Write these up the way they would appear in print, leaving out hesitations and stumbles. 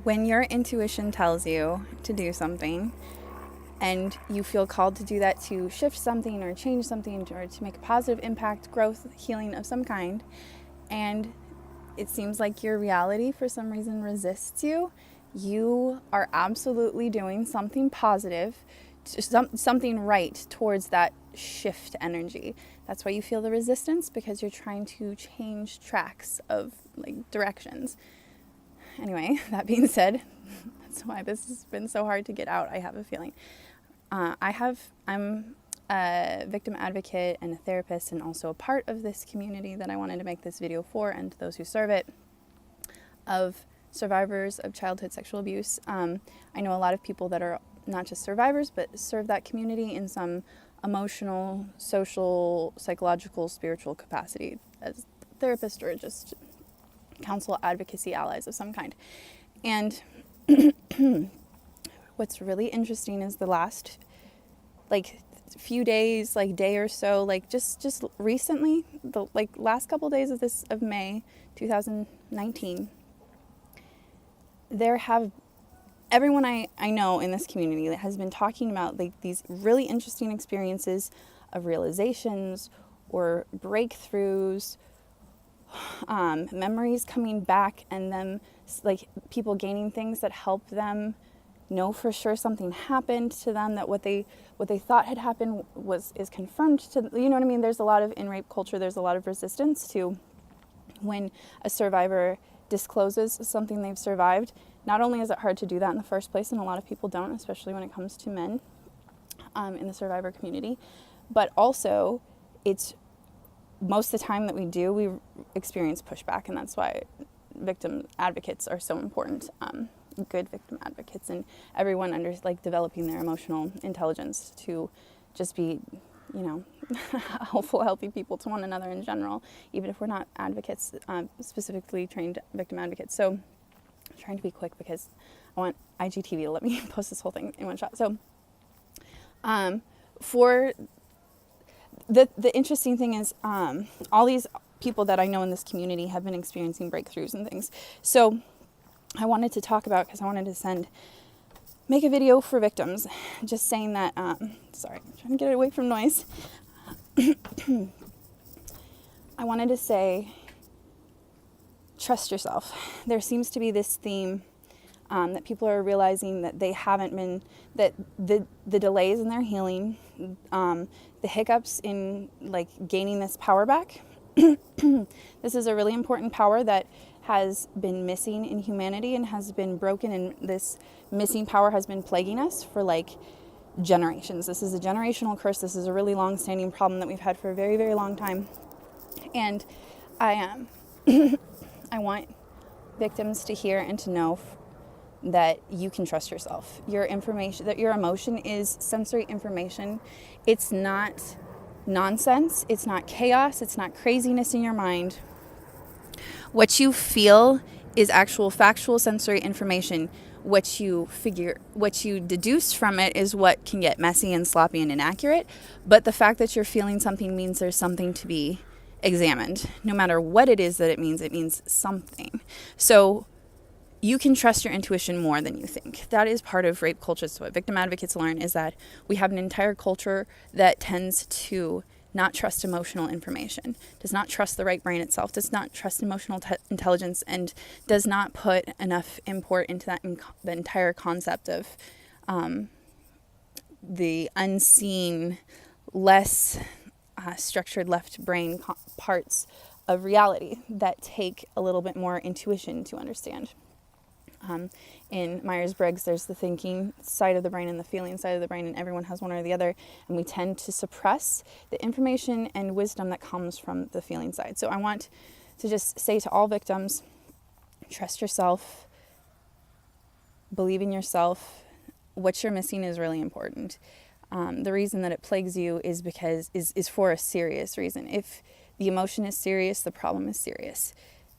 When your intuition tells you to do something and you feel called to do that to shift something or change something or to make a positive impact, growth, healing of some kind, and it seems like your reality for some reason resists you, you are absolutely doing something positive, something right towards that shift energy. That's why you feel the resistance, because you're trying to change tracks of like directions. Anyway, that being said, that's why this has been so hard to get out, I have a feeling. I'm a victim advocate and a therapist, and also a part of this community that I wanted to make this video for, and those who serve it, of survivors of childhood sexual abuse. I know a lot of people that are not just survivors, but serve that community in some emotional, social, psychological, spiritual capacity as therapists or just counsel advocacy allies of some kind. And what's really interesting is the last few days, day or so, just recently, the last couple days of May 2019, there have everyone I know in this community that has been talking about these really interesting experiences of realizations or breakthroughs, memories coming back, and them people gaining things that help them know for sure something happened to them, that what they thought had happened is confirmed to, you know what I mean? There's a lot of, in rape culture, there's a lot of resistance to when a survivor discloses something they've survived. Not only is it hard to do that in the first place, and a lot of people don't, especially when it comes to men in the survivor community, but also it's most of the time that we do, we experience pushback, and that's why victim advocates are so important. Good victim advocates, and everyone under developing their emotional intelligence to just be, helpful, healthy people to one another in general, even if we're not advocates, specifically trained victim advocates. So I'm trying to be quick because I want IGTV to let me post this whole thing in one shot. So for the interesting thing is, all these people that I know in this community have been experiencing breakthroughs and things. So I wanted to talk about, because I wanted to make a video for victims, just saying that, sorry, I'm trying to get away from noise. I wanted to say, trust yourself. There seems to be this theme that people are realizing that they haven't been, that the delays in their healing, the hiccups in gaining this power back. This is a really important power that has been missing in humanity and has been broken, and this missing power has been plaguing us for generations. This is a generational curse. This is a really long-standing problem that we've had for a very, very long time. And I I want victims to hear and to know that you can trust yourself. Your information, that your emotion is sensory information. It's not nonsense. It's not chaos. It's not craziness in your mind. What you feel is actual factual sensory information. What you deduce from it is what can get messy and sloppy and inaccurate. But the fact that you're feeling something means there's something to be examined. No matter what it is that it means something. So you can trust your intuition more than you think. That is part of rape culture. So what victim advocates learn is that we have an entire culture that tends to not trust emotional information, does not trust the right brain itself, does not trust emotional intelligence, and does not put enough import into that the entire concept of the unseen, less structured left brain parts of reality that take a little bit more intuition to understand. In Myers-Briggs, there's the thinking side of the brain and the feeling side of the brain, and everyone has one or the other, and we tend to suppress the information and wisdom that comes from the feeling side. So I want to just say to all victims, trust yourself, believe in yourself. What you're missing is really important. The reason that it plagues you is because is for a serious reason. If the emotion is serious, the problem is serious.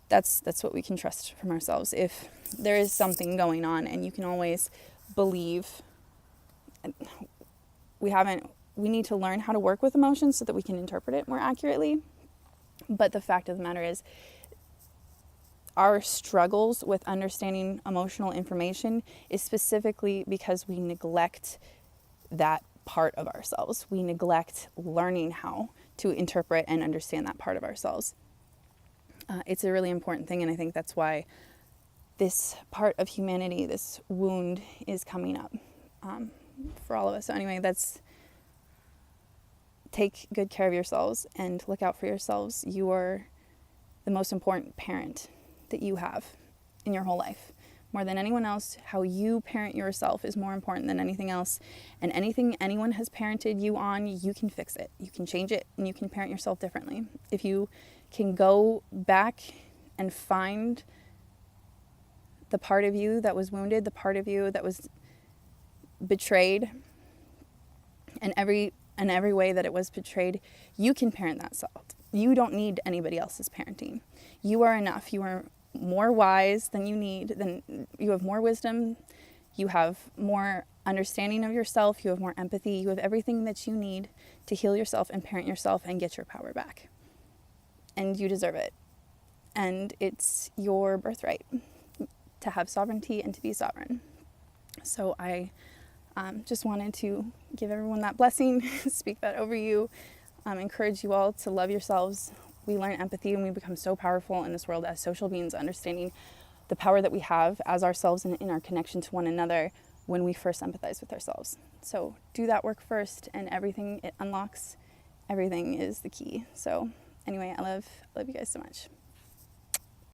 That's what we can trust from ourselves. If there is something going on, and you can always believe, we need to learn how to work with emotions so that we can interpret it more accurately. But the fact of the matter is, our struggles with understanding emotional information is specifically because we neglect that part of ourselves. We neglect learning how to interpret and understand that part of ourselves. It's a really important thing, and I think that's why this part of humanity, this wound, is coming up for all of us. So anyway, take good care of yourselves and look out for yourselves. You are the most important parent that you have in your whole life. More than anyone else, how you parent yourself is more important than anything else. And anything anyone has parented you on, you can fix it. You can change it, and you can parent yourself differently. If you can go back and find the part of you that was wounded, the part of you that was betrayed, and every way that it was betrayed, you can parent that self. You don't need anybody else's parenting. You are enough. You are more wise than you need. You have more wisdom. You have more understanding of yourself. You have more empathy. You have everything that you need to heal yourself and parent yourself and get your power back. And you deserve it. And it's your birthright to have sovereignty and to be sovereign. So I just wanted to give everyone that blessing, speak that over you, encourage you all to love yourselves. We learn empathy and we become so powerful in this world as social beings, understanding the power that we have as ourselves and in our connection to one another when we first empathize with ourselves. So do that work first, and everything it unlocks, everything is the key. So anyway, I love you guys so much.